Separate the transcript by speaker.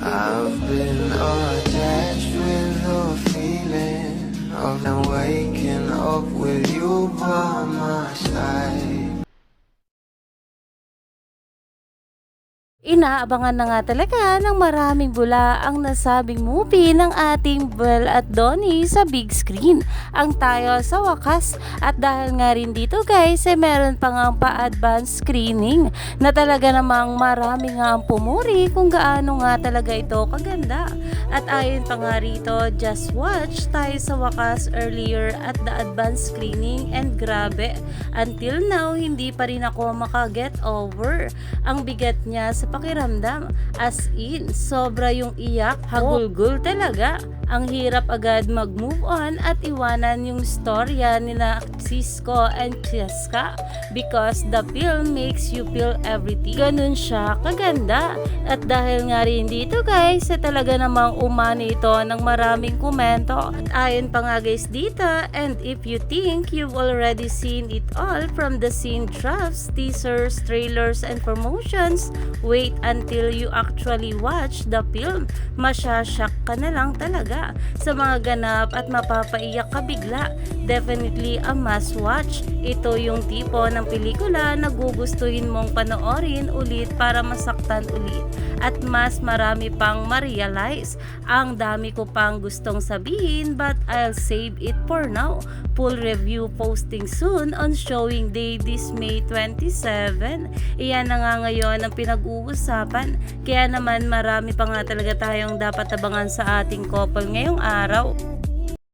Speaker 1: I've been attached with the feeling of now waking up with you by my side.
Speaker 2: Inaabangan na nga talaga ng maraming bula ang nasabing movie ng ating Belle at Donnie sa big screen. Ang tayo sa wakas, at dahil nga rin dito guys meron pa nga pa-advance screening na talaga namang marami nga ang pumuri kung gaano nga talaga ito kaganda. At ayon pa nga rito, just watch tayo sa wakas earlier at the advance screening, and grabe, until now hindi pa rin ako makaget over ang bigat niya sa pakiramdam. As in, sobra yung iyak, hagulgul talaga. Ang hirap agad mag-move on at iwanan yung storya nila Cisco and Cheska because the film makes you feel everything. Ganun siya kaganda. At dahil nga rin dito guys, talaga namang umani ito ng maraming komento. At ayon pa nga guys dito, and if you think you've already seen it all from the scene drafts, teasers, trailers, and promotions, wait until you actually watch the film. Masyashock ka na lang talaga sa mga ganap at mapapaiyak ka bigla. Definitely a must watch. Ito yung tipo ng pelikula na gugustuhin mong panoorin ulit para masaktan ulit at mas marami pang ma-realize. Ang dami ko pang gustong sabihin but I'll save it for now. Full review posting soon on showing day this May 27. Iyan na nga ngayon ang pinag-uusapan. Kaya naman marami pa nga talaga tayong dapat abangan sa ating couple ngayong araw.